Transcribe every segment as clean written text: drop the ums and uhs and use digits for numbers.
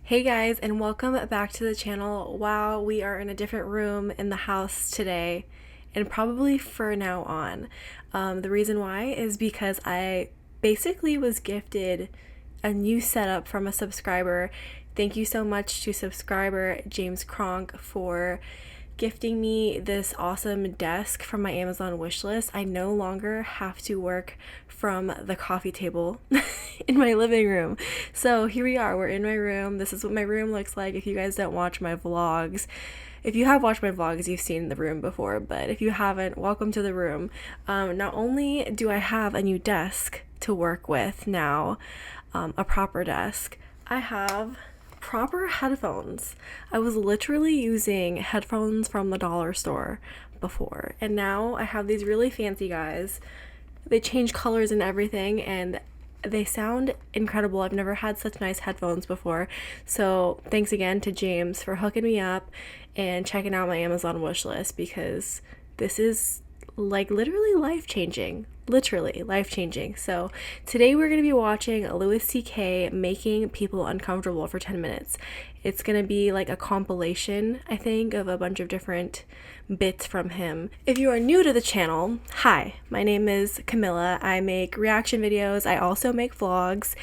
Hey guys, and welcome back to the channel. Wow, we are in a different room in the house today, and probably for now on. The reason why is because I basically was gifted a new setup from a subscriber. Thank you so much to subscriber James Kronk for gifting me this awesome desk from my Amazon wishlist. I no longer have to work from the coffee table in my living room. So here we are, we're in my room. This is what my room looks like. If you guys don't watch my vlogs, if you have watched my vlogs, you've seen the room before, but if you haven't, welcome to the room. Not only do I have a new desk to work with now, a proper desk, I have proper headphones. I was literally using headphones from the dollar store before, and now I have these really fancy guys. They change colors and everything, and they sound incredible. I've never had such nice headphones before. So thanks again to James for hooking me up and checking out my Amazon wish list, because this is like literally life-changing. Literally life-changing. So today we're going to be watching Louis C.K. making people uncomfortable for 10 minutes. It's going to be like a compilation, I think, of a bunch of different bits from him. If you are new to the channel, hi, my name is Camilla. I make reaction videos. I also make vlogs,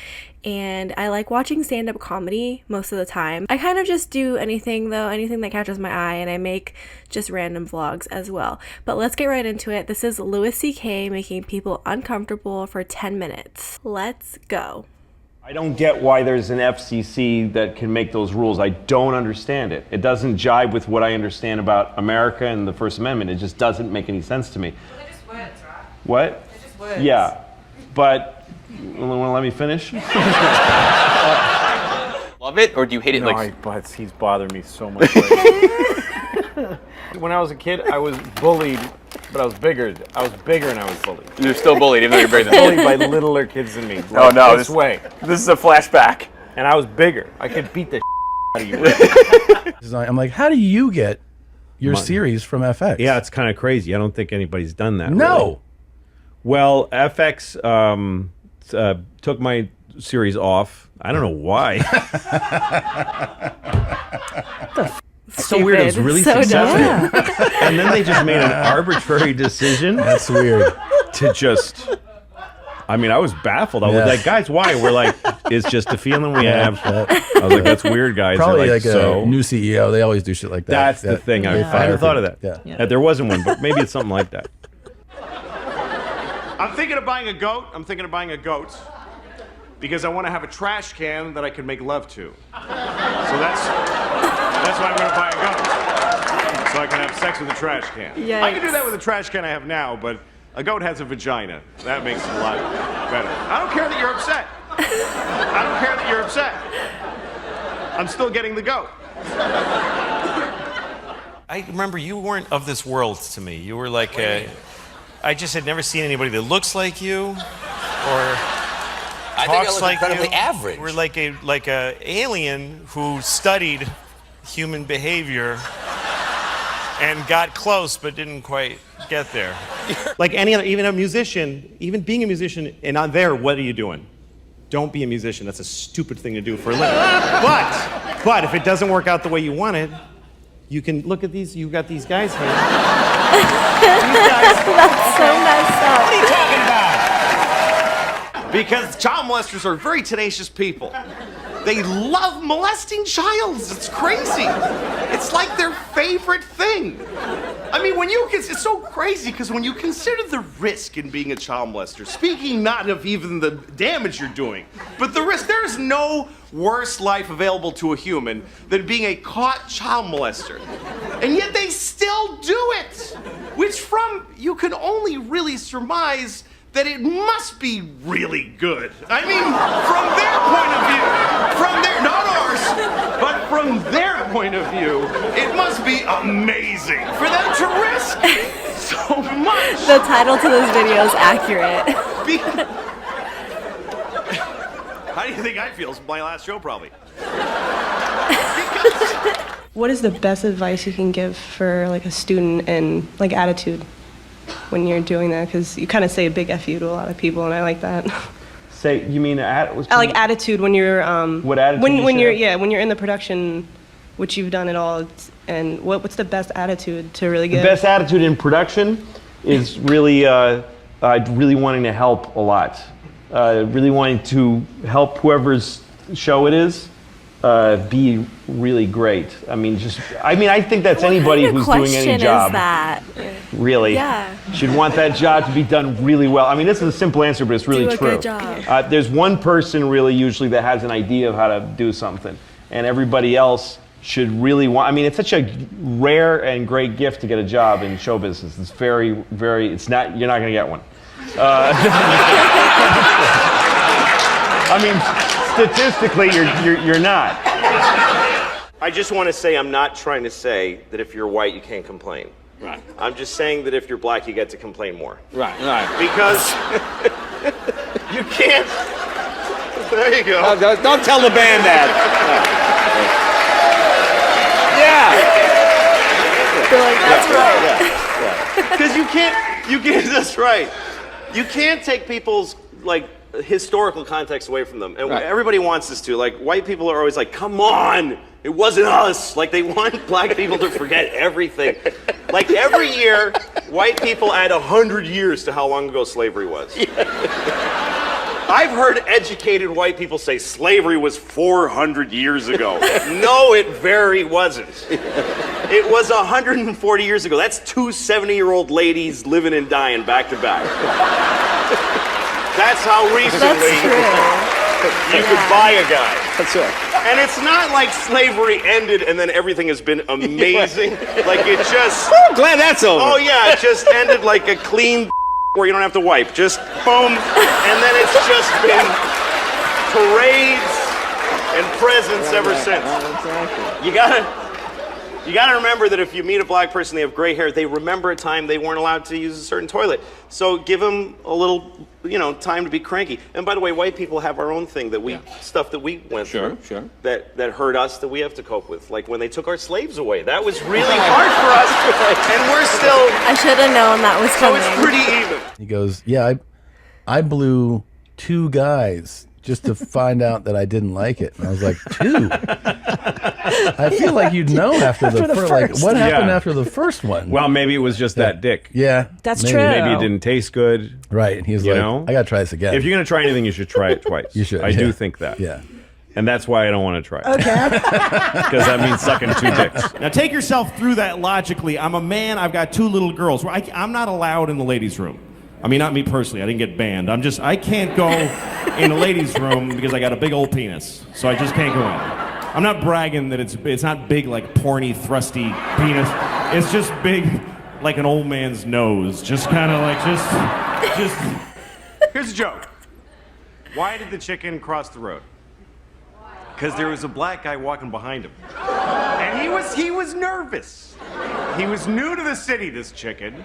and I like watching stand-up comedy most of the time. I kind of just do anything though, anything that catches my eye, and I make just random vlogs as well. But let's get right into it. This is Louis C.K. making people uncomfortable for 10 minutes. Let's go. I don't get why there's an FCC that can make those rules. I don't understand it. It doesn't jibe with what I understand about America and the First Amendment. It just doesn't make any sense to me. They're just words, right? What? They're just words. Yeah, but you want to let me finish? Love it, or do you hate it? No, but he's bothered me so much lately. When I was a kid, I was bullied, but I was bigger. I was bigger and I was bullied. You're still bullied, even though you're bigger than Bullied by littler kids than me. Like, Oh no, this way. This is a flashback. And I was bigger. I could beat the out of you. I'm like, how do you get your series from FX? Yeah, it's kind of crazy. I don't think anybody's done that. No. Really. Well, FX took my series off. I don't know why. So weird. It was really So successful. And then they just made an arbitrary decision. That's weird. To just... I mean, I was baffled. I was Yeah. like, guys, why? We're like, it's just a feeling we have. I was like, that's weird, guys. Probably They're like so... a new CEO. They always do shit like that. That's the thing. I never thought of that. Yeah. That there wasn't one, but maybe it's something like that. I'm thinking of buying a goat. Because I want to have a trash can that I can make love to. So that's why I'm going to buy a goat. So I can have sex with a trash can. Yikes. I can do that with the trash can I have now, but a goat has a vagina. That makes it a lot better. I don't care that you're upset. I'm still getting the goat. I remember you weren't of this world to me. You were like I just had never seen anybody that looks like you, or I think I talks look like incredibly you. average. We're like a alien who studied human behavior and got close but didn't quite get there. Like any other, even a musician, even being a musician and not there, what are you doing? Don't be a musician. That's a stupid thing to do for a living. But if it doesn't work out the way you wanted, you can look at these. You've got these guys here. That's so messed up. What are you talking about? Because child molesters are very tenacious people. They love molesting childs. It's crazy. It's like their favorite thing. I mean, it's so crazy because when you consider the risk in being a child molester, speaking not of even the damage you're doing, but the risk, there is no worse life available to a human than being a caught child molester. And yet they still do it, which you can only really surmise that it must be really good. I mean, from their point of view, not ours, but from their point of view, it must be amazing for them to risk so much. The title to this video is accurate. How do you think I feel? It's my last show, probably. What is the best advice you can give for like a student and like attitude when you're doing that? Because you kind of say a big F you to a lot of people, and I like that. Say, you mean like attitude when you're what attitude when you you're when you're in the production, which you've done it all, and what's the best attitude to really The give? best attitude in production is really really wanting to help a lot. Really wanting to help whoever's show it is be really great. I think that's anybody who's doing any job. What kind of question is that? Really? Yeah. Should want that job to be done really well. I mean, this is a simple answer, but it's really Do a true. good job. There's one person really usually that has an idea of how to do something, and everybody else should really want. I mean, it's such a rare and great gift to get a job in show business. It's very, very. It's not. You're not going to get one. I mean, statistically, you're not. I just want to say I'm not trying to say that if you're white you can't complain. Right. I'm just saying that if you're black you get to complain more. Right. Because you can't. There you go. Don't tell the band that. Yeah. They're like, that's right. Because you can't. That's right. You can't take people's historical context away from them, and everybody wants this to. Like, white people are always like, "Come on, it wasn't us." Like, they want black people to forget everything. Like, every year, white people add 100 years to how long ago slavery was. I've heard educated white people say slavery was 400 years ago. No, it very wasn't. It was 140 years ago. That's two 70-year-old ladies living and dying back to back. That's how recently you could buy a guy. That's right. And it's not like slavery ended and then everything has been amazing. Like, it just... I'm glad that's over. Oh, yeah, it just ended like a clean where you don't have to wipe. Just boom. And then it's just been parades and presents ever since. You gotta remember that if you meet a black person, they have gray hair, they remember a time they weren't allowed to use a certain toilet. So give them a little, time to be cranky. And by the way, white people have our own thing stuff that we went through. Sure. That hurt us, that we have to cope with. Like when they took our slaves away. That was really hard for us. And we're still... I should have known that was So coming. it's pretty even. He goes, yeah, I blew 2 guys just to find out that I didn't like it. And I was like, 2? I feel like you'd know after the first. Like, what happened after the first one? Well, maybe it was just that dick. Yeah. That's maybe. true. Maybe it didn't taste good. Right. And he was You like, know? I got to try this again. If you're going to try anything, you should try it twice. You should, I do think that. Yeah. And that's why I don't want to try it. Okay. Because that means sucking 2 dicks. Now take yourself through that logically. I'm a man, I've got 2 little girls. I'm not allowed in the ladies' room. I mean, not me personally, I didn't get banned. I can't go in the ladies' room because I got a big old penis. So I just can't go in. I'm not bragging that it's not big like porny, thrusty penis. It's just big like an old man's nose. Just kind of like, just... Here's a joke. Why did the chicken cross the road? Because there was a black guy walking behind him. And he was nervous. He was new to the city, this chicken.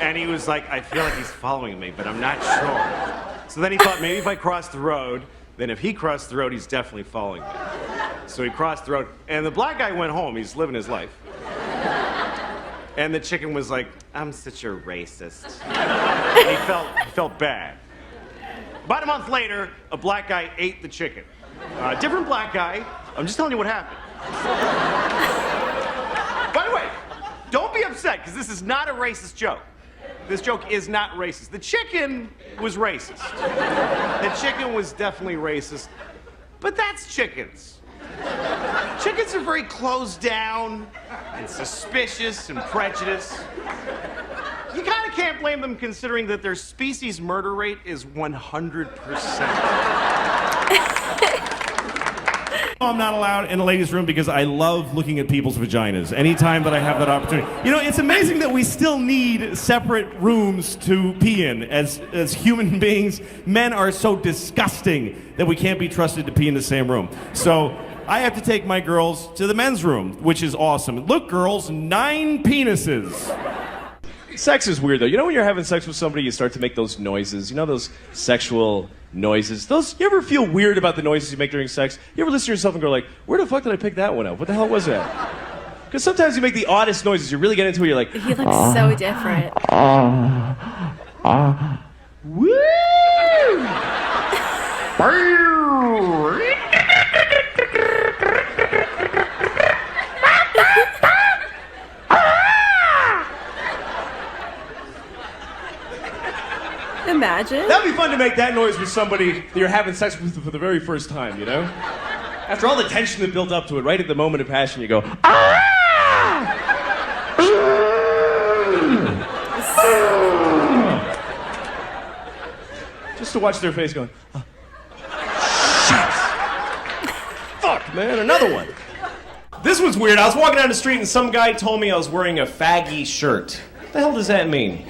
And he was like, I feel like he's following me, but I'm not sure. So then he thought, maybe if I cross the road, then if he crossed the road, he's definitely following me. So he crossed the road, and the black guy went home. He's living his life. And the chicken was like, I'm such a racist. And he felt bad. About a month later, a black guy ate the chicken. Different black guy. I'm just telling you what happened. By the way, don't be upset, because this is not a racist joke. This joke is not racist. The chicken was racist. The chicken was definitely racist. But that's chickens. Chickens are very closed down and suspicious and prejudiced. You kind of can't blame them considering that their species murder rate is 100%. I'm not allowed in the ladies' room because I love looking at people's vaginas anytime that I have that opportunity. It's amazing that we still need separate rooms to pee in as human beings. Men are so disgusting that we can't be trusted to pee in the same room. So I have to take my girls to the men's room, which is awesome. Look, girls, 9 penises. Sex is weird, though. When you're having sex with somebody, you start to make those noises. Those sexual noises. You ever feel weird about the noises you make during sex? You ever listen to yourself and go like, where the fuck did I pick that one up? What the hell was that? Because sometimes you make the oddest noises. You really get into it, you're like... He looks so different. Woo! Imagine. That'd be fun to make that noise with somebody that you're having sex with for the very first time, you know? After all the tension that built up to it, right at the moment of passion, you go, just to watch their face going, shit. Fuck, man, another one. This was weird. I was walking down the street and some guy told me I was wearing a faggy shirt. What the hell does that mean?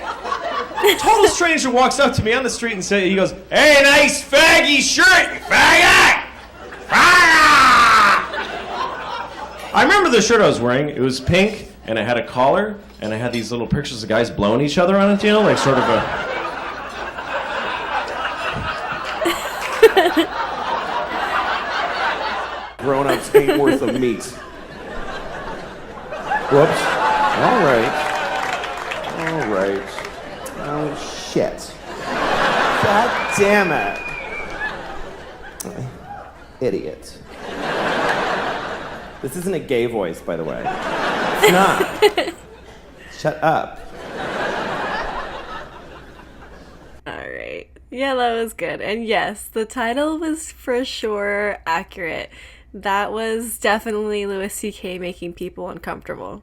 Total stranger walks up to me on the street and he goes, "Hey, nice faggy shirt, you faggot! Faggot!" I remember the shirt I was wearing. It was pink, and it had a collar, and I had these little pictures of guys blowing each other on it, you know, like sort of a... Grown-ups ain't worth a meat. Whoops. All right. All right. Oh, shit. God damn it. Idiot. This isn't a gay voice, by the way. It's not. Shut up. Alright. Yeah, that was good. And yes, the title was for sure accurate. That was definitely Louis C.K. making people uncomfortable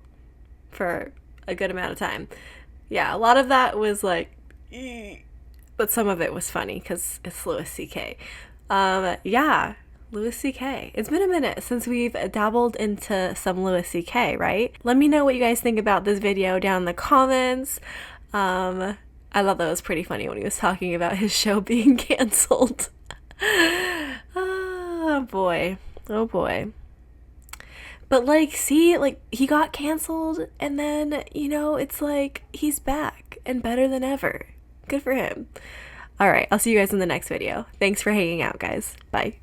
for a good amount of time. Yeah, a lot of that was like, but some of it was funny because it's Louis C.K. Yeah, Louis C.K. It's been a minute since we've dabbled into some Louis C.K., right? Let me know what you guys think about this video down in the comments. I thought that was pretty funny when he was talking about his show being canceled. Oh boy. Oh boy. But like, see, like he got canceled and then, you know, it's like he's back and better than ever. Good for him. All right, I'll see you guys in the next video. Thanks for hanging out, guys. Bye.